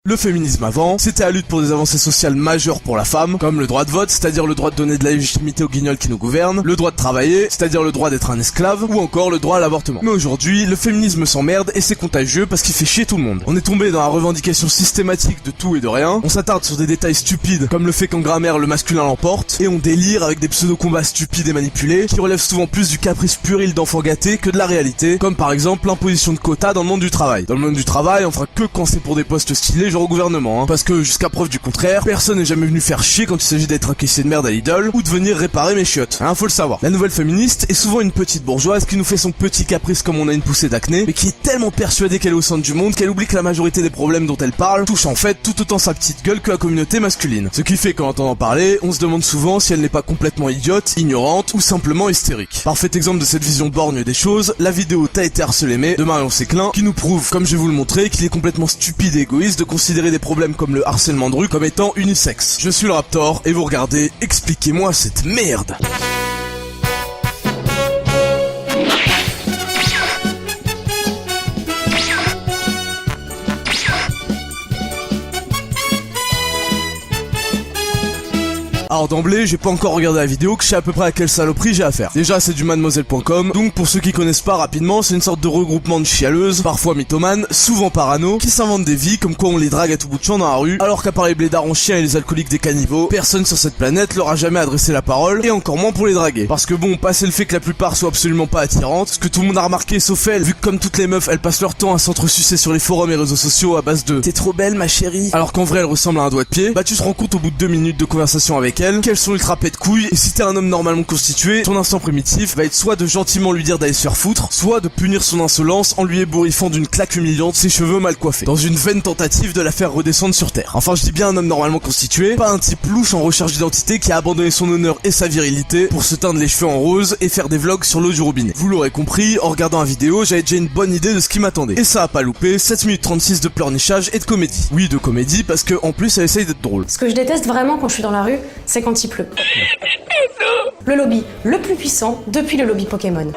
Le féminisme avant, c'était la lutte pour des avancées sociales majeures pour la femme, comme le droit de vote, c'est-à-dire le droit de donner de la légitimité aux guignols qui nous gouvernent, le droit de travailler, c'est-à-dire le droit d'être un esclave, ou encore le droit à l'avortement. Mais aujourd'hui, le féminisme s'emmerde et c'est contagieux parce qu'il fait chier tout le monde. On est tombé dans la revendication systématique de tout et de rien, on s'attarde sur des détails stupides, comme le fait qu'en grammaire le masculin l'emporte, et on délire avec des pseudo-combats stupides et manipulés, qui relèvent souvent plus du caprice puéril d'enfants gâtés que de la réalité, comme par exemple l'imposition de quotas dans le monde du travail. Dans le monde du travail, on fera que quand c'est pour des postes stylés genre au gouvernement, parce que jusqu'à preuve du contraire, personne n'est jamais venu faire chier quand il s'agit d'être un caissier de merde à Lidl, ou de venir réparer mes chiottes, faut le savoir. La nouvelle féministe est souvent une petite bourgeoise qui nous fait son petit caprice comme on a une poussée d'acné, mais qui est tellement persuadée qu'elle est au centre du monde qu'elle oublie que la majorité des problèmes dont elle parle touchent en fait tout autant sa petite gueule que la communauté masculine. Ce qui fait qu'en entendant parler, on se demande souvent si elle n'est pas complètement idiote, ignorante ou simplement hystérique. Parfait exemple de cette vision borgne des choses, la vidéo T'as été harcelé mais de Marion Séclin, qui nous prouve, comme je vais vous le montrer, qu'il est complètement stupide et égoïste de considérer des problèmes comme le harcèlement de rue comme étant unisexe. Je suis le Raptor et vous regardez Expliquez-moi cette merde. Alors d'emblée, j'ai pas encore regardé la vidéo, que je sais à peu près à quelle saloperie j'ai affaire. Déjà, c'est du mademoiselle.com, donc pour ceux qui connaissent pas rapidement, c'est une sorte de regroupement de chialeuses, parfois mythomanes, souvent parano, qui s'inventent des vies comme quoi on les drague à tout bout de champ dans la rue, alors qu'à part les blédards en chien et les alcooliques des caniveaux, personne sur cette planète leur a jamais adressé la parole, et encore moins pour les draguer. Parce que bon, passer le fait que la plupart soient absolument pas attirantes, ce que tout le monde a remarqué sauf elle, vu que comme toutes les meufs, elles passent leur temps à s'entresucer sur les forums et réseaux sociaux à base de « T'es trop belle ma chérie », alors qu'en vrai elle ressemble à un doigt de pied, bah tu te rends compte au bout de 2 minutes de conversation avec elle qu'elles sont ultra pète couilles, et si t'es un homme normalement constitué, ton instinct primitif va être soit de gentiment lui dire d'aller se faire foutre, soit de punir son insolence en lui ébouriffant d'une claque humiliante ses cheveux mal coiffés, dans une vaine tentative de la faire redescendre sur terre. Enfin je dis bien un homme normalement constitué, pas un type louche en recherche d'identité qui a abandonné son honneur et sa virilité pour se teindre les cheveux en rose et faire des vlogs sur l'eau du robinet. Vous l'aurez compris, en regardant la vidéo, j'avais déjà une bonne idée de ce qui m'attendait. Et ça a pas loupé, 7 minutes 36 de pleurnichage et de comédie. Oui, de comédie, parce que en plus elle essaye d'être drôle. Ce que je déteste vraiment quand je suis dans la rue, c'est quand il pleut. Le lobby le plus puissant depuis le lobby Pokémon.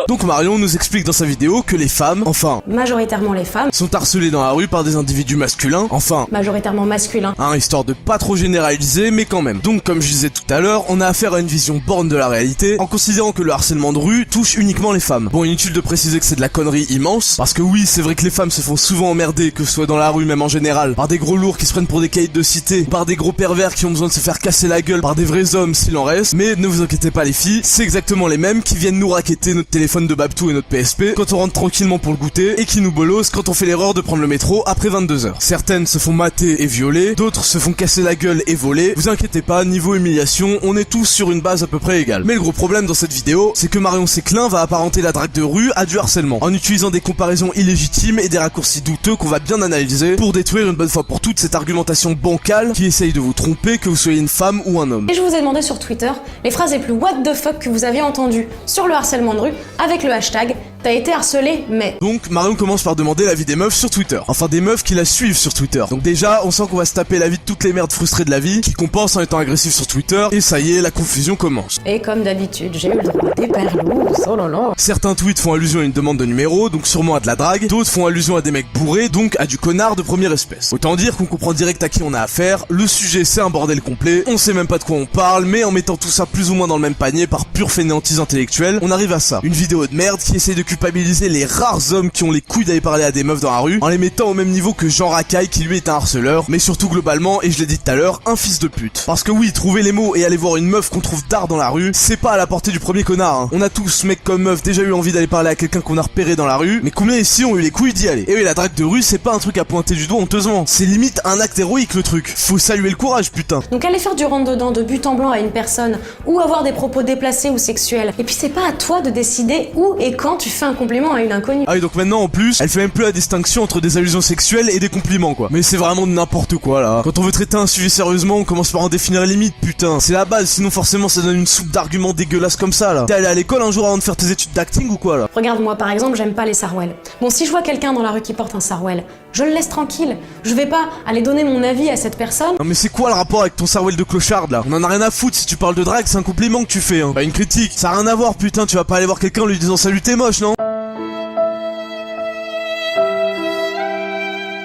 Donc Marion nous explique dans sa vidéo que les femmes, enfin majoritairement les femmes, sont harcelées dans la rue par des individus masculins, enfin majoritairement masculins, histoire de pas trop généraliser mais quand même. Donc comme je disais tout à l'heure, on a affaire à une vision borne de la réalité en considérant que le harcèlement de rue touche uniquement les femmes. Bon, inutile de préciser que c'est de la connerie immense, parce que oui, c'est vrai que les femmes se font souvent emmerder, que ce soit dans la rue même en général, par des gros lourds qui se prennent pour des caïds de cité, par des gros pervers qui ont besoin de se faire casser la gueule par des vrais hommes s'il en reste, mais ne vous inquiétez pas les filles, c'est exactement les mêmes qui viennent nous raqueter notre téléphone de Babtou et notre PSP quand on rentre tranquillement pour le goûter et qui nous bolossent quand on fait l'erreur de prendre le métro après 22h. Certaines se font mater et violer, d'autres se font casser la gueule et voler. Vous inquiétez pas, niveau humiliation, on est tous sur une base à peu près égale. Mais le gros problème dans cette vidéo, c'est que Marion Séclin va apparenter la drague de rue à du harcèlement, en utilisant des comparaisons illégitimes et des raccourcis douteux qu'on va bien analyser pour détruire une bonne fois pour toutes cette argumentation bancale qui essaye de vous tromper que vous soyez une femme ou un homme. Et je vous ai demandé sur Twitter les phrases les plus what the fuck que vous avez entendues sur le harcèlement de rue avec le hashtag T'as été harcelé mais... Donc Marion commence par demander l'avis des meufs sur Twitter. Enfin des meufs qui la suivent sur Twitter. Donc déjà on sent qu'on va se taper l'avis de toutes les merdes frustrées de la vie qui compensent en étant agressifs sur Twitter. Et ça y est, la confusion commence. Et comme d'habitude, j'ai eu le droit des perlousses, oh là là. Certains tweets font allusion à une demande de numéro, donc sûrement à de la drague. D'autres font allusion à des mecs bourrés, donc à du connard de première espèce. Autant dire qu'on comprend direct à qui on a affaire. Le sujet c'est un bordel complet, on sait même pas de quoi on parle, mais en mettant tout ça plus ou moins dans le même panier par pure fainéantise intellectuelle, on arrive à ça. Une vidéo de merde qui essaye de culpabiliser les rares hommes qui ont les couilles d'aller parler à des meufs dans la rue, en les mettant au même niveau que Jean Racaille qui lui est un harceleur, mais surtout globalement, et je l'ai dit tout à l'heure, un fils de pute. Parce que oui, trouver les mots et aller voir une meuf qu'on trouve tard dans la rue, c'est pas à la portée du premier connard. On a tous, mecs comme meufs, déjà eu envie d'aller parler à quelqu'un qu'on a repéré dans la rue, mais combien ici ont eu les couilles d'y aller? Et oui, la drague de rue, c'est pas un truc à pointer du doigt honteusement, c'est limite un acte héroïque le truc. Faut saluer le courage, putain. Donc aller faire du rentre-dedans de but en blanc à une personne, ou avoir des propos déplacés ou sexuels, et puis c'est pas à toi de décider où et quand tu fais un compliment à une inconnue. Ah oui, donc maintenant en plus, elle fait même plus la distinction entre des allusions sexuelles et des compliments quoi. Mais c'est vraiment n'importe quoi là. Quand on veut traiter un sujet sérieusement, on commence par en définir les limites, putain. C'est la base, sinon forcément ça donne une soupe d'arguments dégueulasses comme ça là. T'es allé à l'école un jour avant de faire tes études d'acting ou quoi là? Regarde, moi par exemple, j'aime pas les sarouels. Bon, si je vois quelqu'un dans la rue qui porte un sarouel, je le laisse tranquille. Je vais pas aller donner mon avis à cette personne. Non mais c'est quoi le rapport avec ton sarouel de clochard là? On en a rien à foutre, si tu parles de drague, c'est un compliment que tu fais hein. Pas une critique, ça a rien à voir putain, tu vas pas aller voir quelqu'un en lui disant salut t'es moche non?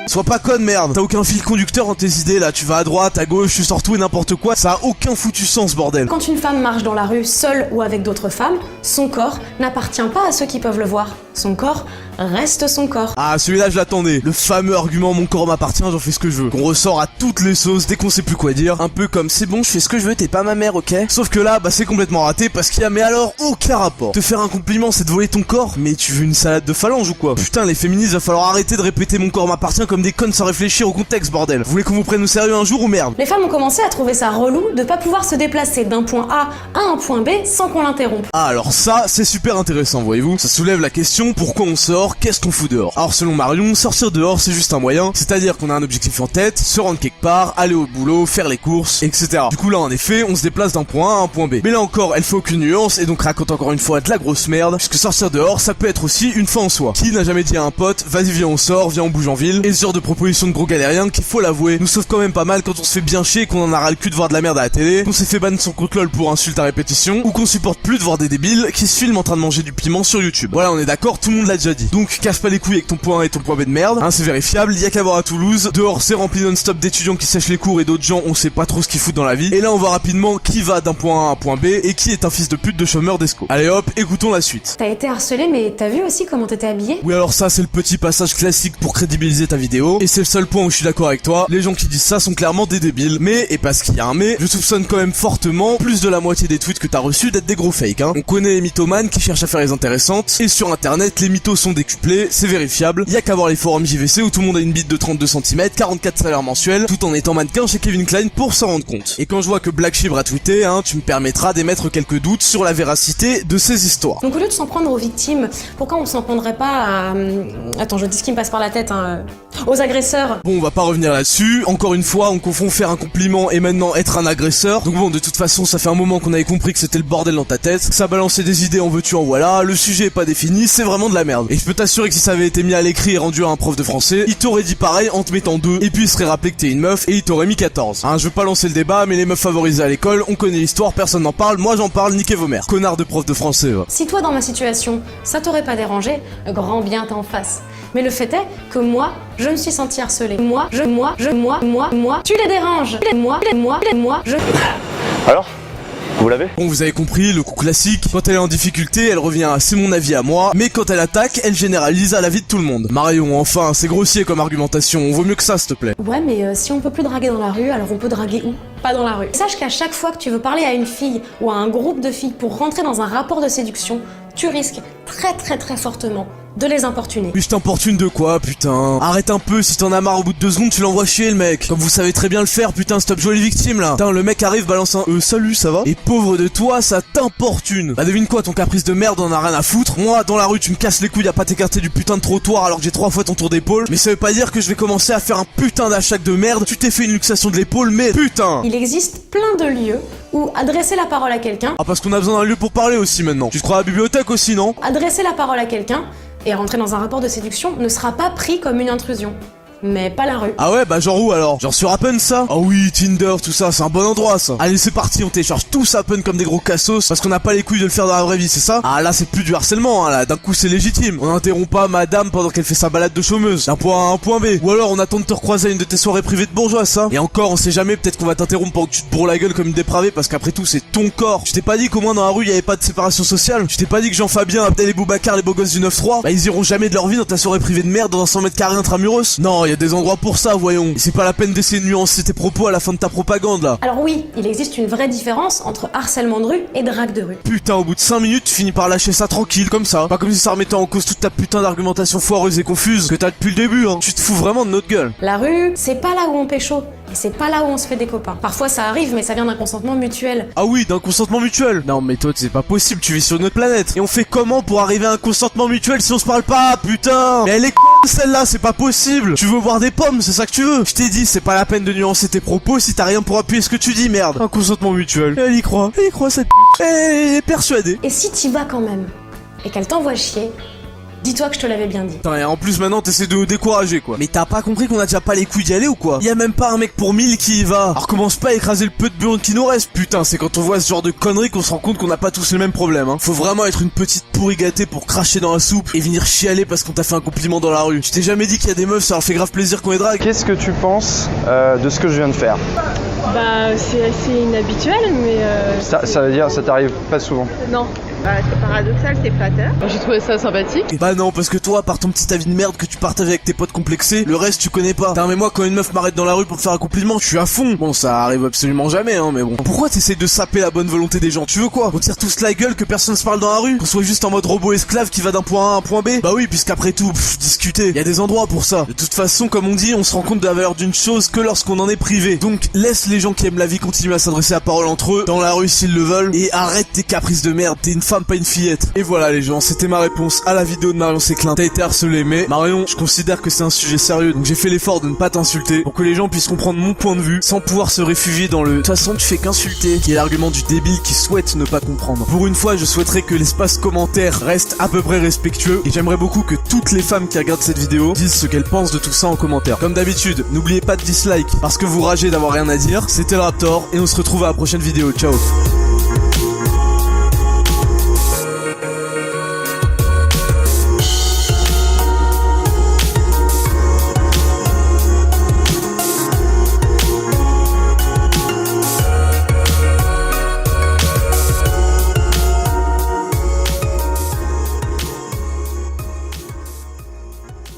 Sois pas conne, merde. T'as aucun fil conducteur dans tes idées, là. Tu vas à droite, à gauche, tu sors tout et n'importe quoi. Ça a aucun foutu sens, bordel. Quand une femme marche dans la rue seule ou avec d'autres femmes, son corps n'appartient pas à ceux qui peuvent le voir. Son corps reste son corps. Ah, celui-là, je l'attendais. Le fameux argument mon corps m'appartient, j'en fais ce que je veux. Qu'on ressort à toutes les sauces dès qu'on sait plus quoi dire. Un peu comme c'est bon, je fais ce que je veux, t'es pas ma mère, ok? Sauf que là, bah c'est complètement raté parce qu'il y a mais alors aucun rapport. Te faire un compliment, c'est de voler ton corps? Mais tu veux une salade de phalange ou quoi? Putain, les féministes, va falloir arrêter de répéter mon corps m'appartient comme des connes sans réfléchir au contexte, bordel. Vous voulez qu'on vous prenne au sérieux un jour ou merde? Les femmes ont commencé à trouver ça relou de pas pouvoir se déplacer d'un point A à un point B sans qu'on l'interrompe. Ah, alors ça, c'est super intéressant, voyez-vous. Ça soulève la question, pourquoi on sort? Qu'est-ce qu'on fout dehors? Alors selon Marion, sortir dehors c'est juste un moyen, c'est-à-dire qu'on a un objectif en tête, se rendre quelque part, aller au boulot, faire les courses, etc. Du coup là en effet, on se déplace d'un point A à un point B. Mais là encore, elle fait aucune nuance et donc raconte encore une fois de la grosse merde, puisque sortir dehors ça peut être aussi une fin en soi. Qui n'a jamais dit à un pote, vas-y viens on sort, viens on bouge en ville, et ce genre de proposition de gros galériens qu'il faut l'avouer, nous sauve quand même pas mal quand on se fait bien chier et qu'on en a ras le cul de voir de la merde à la télé, qu'on s'est fait ban son compte LOL pour insulte à répétition, ou qu'on supporte plus de voir des débiles qui se filment en train de manger du piment sur YouTube. Voilà, on est d'accord, tout le monde l'a déjà dit. Donc casse pas les couilles avec ton point A et ton point B de merde, hein, c'est vérifiable, y a qu'à voir à Toulouse, dehors c'est rempli non-stop d'étudiants qui sèchent les cours et d'autres gens on sait pas trop ce qu'ils foutent dans la vie, et là on voit rapidement qui va d'un point A à un point B et qui est un fils de pute de chômeur d'esco. Allez hop, écoutons la suite. T'as été harcelé, mais t'as vu aussi comment t'étais habillé? Oui alors ça c'est le petit passage classique pour crédibiliser ta vidéo, et c'est le seul point où je suis d'accord avec toi, les gens qui disent ça sont clairement des débiles, mais, et parce qu'il y a un mais, je soupçonne quand même fortement plus de la moitié des tweets que t'as reçus d'être des gros fakes, hein. On connaît les mythomanes qui cherchent à faire les intéressantes, et sur internet les mythos sont décuplés, c'est vérifiable, y a qu'à voir les forums JVC où tout le monde a une bite de 32 cm, 44 salaires mensuels, tout en étant mannequin chez Kevin Klein pour s'en rendre compte. Et quand je vois que Black Sheep a tweeté, hein, tu me permettras d'émettre quelques doutes sur la véracité de ces histoires. Donc au lieu de s'en prendre aux victimes, pourquoi on s'en prendrait pas à... Attends, je dis ce qui me passe par la tête, hein, aux agresseurs? Bon, on va pas revenir là-dessus, encore une fois, on confond faire un compliment et maintenant être un agresseur, donc bon, de toute façon, ça fait un moment qu'on avait compris que c'était le bordel dans ta tête, ça balançait des idées en veux-tu en voilà, le sujet est pas défini, c'est vraiment de la merde. Et je peux t'assurer que si ça avait été mis à l'écrit et rendu à un prof de français, il t'aurait dit pareil en te mettant 2, et puis il serait rappelé que t'es une meuf, et il t'aurait mis 14. Hein, je veux pas lancer le débat, mais les meufs favorisées à l'école, on connaît l'histoire, personne n'en parle, moi j'en parle, niquez vos mères. Connard de prof de français, va. Si toi, dans ma situation, ça t'aurait pas dérangé, grand bien t'en face. Mais le fait est que moi, je me suis sentie harcelée. Moi, tu les déranges. Moi, je... Alors ? Vous l'avez? Bon, vous avez compris, le coup classique, quand elle est en difficulté, elle revient à c'est mon avis à moi, mais quand elle attaque, elle généralise à l'avis de tout le monde. Marion, enfin, c'est grossier comme argumentation, on vaut mieux que ça, s'il te plaît. Ouais, mais si on peut plus draguer dans la rue, alors on peut draguer où? Pas dans la rue. Sache qu'à chaque fois que tu veux parler à une fille ou à un groupe de filles pour rentrer dans un rapport de séduction, tu risques très fortement de les importuner. Mais je t'importune de quoi, putain? Arrête un peu, si t'en as marre au bout de 2 secondes, tu l'envoies chier le mec. Comme vous savez très bien le faire, putain, stop jouer les victimes là. Putain, le mec arrive, balance un salut, ça va? Et pauvre de toi, ça t'importune. Bah devine quoi, ton caprice de merde, on a rien à foutre. Moi, dans la rue, tu me casses les couilles à pas t'écarter du putain de trottoir alors que j'ai 3 fois ton tour d'épaule. Mais ça veut pas dire que je vais commencer à faire un putain d'achat de merde. Tu t'es fait une luxation de l'épaule, mais putain! Il existe plein de lieux où adresser la parole à quelqu'un... Ah, parce qu'on a besoin d'un lieu pour parler aussi maintenant. Tu te crois à la bibliothèque aussi, non? Adresser la parole à quelqu'un et rentrer dans un rapport de séduction ne sera pas pris comme une intrusion. Mais pas la rue. Ah ouais, bah genre où alors? Genre sur Appen ça? Ah oui, Tinder, tout ça, c'est un bon endroit ça. Allez, c'est parti, on télécharge tous Appen comme des gros cassos parce qu'on n'a pas les couilles de le faire dans la vraie vie, c'est ça? Ah là, c'est plus du harcèlement, hein, là, d'un coup c'est légitime. On n'interrompt pas madame pendant qu'elle fait sa balade de chômeuse, d'un point A à un point B. Ou alors on attend de te recroiser à une de tes soirées privées de bourgeois, ça. Et encore, on sait jamais, peut-être qu'on va t'interrompre pendant que tu te bourres la gueule comme une dépravée parce qu'après tout, c'est ton corps. Je t'ai pas dit qu'au moins dans la rue, il y avait pas de séparation sociale. Je t'ai pas dit que Jean-Fabien, Abdel et Boubacar, les beaux gosses du 9-3, bah ils iront jamais de leur vie dans ta soirée privée de merde dans un 100 mètres carrés intramuros. Non, il y a des endroits pour ça, voyons. Et c'est pas la peine d'essayer de nuancer tes propos à la fin de ta propagande là. Alors oui, il existe une vraie différence entre harcèlement de rue et drague de rue. Putain, au bout de 5 minutes, tu finis par lâcher ça tranquille, comme ça. Pas comme si ça remettait en cause toute ta putain d'argumentation foireuse et confuse que t'as depuis le début, hein. Tu te fous vraiment de notre gueule. La rue, c'est pas là où on pécho. Et c'est pas là où on se fait des copains. Parfois ça arrive, mais ça vient d'un consentement mutuel. Ah oui, d'un consentement mutuel. Non mais toi, c'est pas possible, tu vis sur notre planète. Et on fait comment pour arriver à un consentement mutuel si on se parle pas, putain? Mais elle est celle-là, c'est pas possible. Tu veux voir des pommes, c'est ça que tu veux? Je t'ai dit, c'est pas la peine de nuancer tes propos si t'as rien pour appuyer ce que tu dis, merde. Un consentement mutuel. Elle y croit cette p***. Elle est persuadée. Et si t'y vas quand même, et qu'elle t'envoie chier, Dis-toi que je te l'avais bien dit. Putain, et en plus maintenant t'essaies de nous décourager quoi. Mais t'as pas compris qu'on a déjà pas les couilles d'y aller ou quoi? Y a même pas un mec pour 1000 qui y va. Alors commence pas à écraser le peu de burnes qui nous reste. Putain, c'est quand on voit ce genre de conneries qu'on se rend compte qu'on n'a pas tous le même problème hein. Faut vraiment être une petite pourri gâtée pour cracher dans la soupe et venir chialer parce qu'on t'a fait un compliment dans la rue. Je t'ai jamais dit qu'il y a des meufs, ça leur fait grave plaisir qu'on les drague. Qu'est-ce que tu penses de ce que je viens de faire? Bah c'est assez inhabituel mais Ça veut dire ça t'arrive pas souvent? non. Bah c'est paradoxal, c'est flatteur. J'ai trouvé ça sympathique. Et bah non, parce que toi, par ton petit avis de merde que tu partages avec tes potes complexés, le reste tu connais pas. Putain, mais moi quand une meuf m'arrête dans la rue pour me faire un compliment, je suis à fond. Bon, ça arrive absolument jamais hein, mais bon. Pourquoi t'essayes de saper la bonne volonté des gens? Tu veux quoi? On tire tous la gueule, que personne se parle dans la rue? Qu'on soit juste en mode robot esclave qui va d'un point A à un point B? Bah oui, puisqu'après tout, discuter, y a des endroits pour ça. De toute façon, comme on dit, on se rend compte de la valeur d'une chose que lorsqu'on en est privé. Donc laisse les gens qui aiment la vie continuer à s'adresser la parole entre eux, dans la rue s'ils le veulent, et arrête tes caprices de merde, t'es une femme pas une fillette. Et voilà les gens, c'était ma réponse à la vidéo de Marion Séclin. T'as été harcelé, mais Marion, je considère que c'est un sujet sérieux, donc j'ai fait l'effort de ne pas t'insulter, pour que les gens puissent comprendre mon point de vue, sans pouvoir se réfugier dans le « de toute façon tu fais qu'insulter », qui est l'argument du débile qui souhaite ne pas comprendre. Pour une fois, je souhaiterais que l'espace commentaire reste à peu près respectueux, et j'aimerais beaucoup que toutes les femmes qui regardent cette vidéo disent ce qu'elles pensent de tout ça en commentaire. Comme d'habitude, n'oubliez pas de dislike, parce que vous ragez d'avoir rien à dire. C'était le Raptor, et on se retrouve à la prochaine vidéo. Ciao.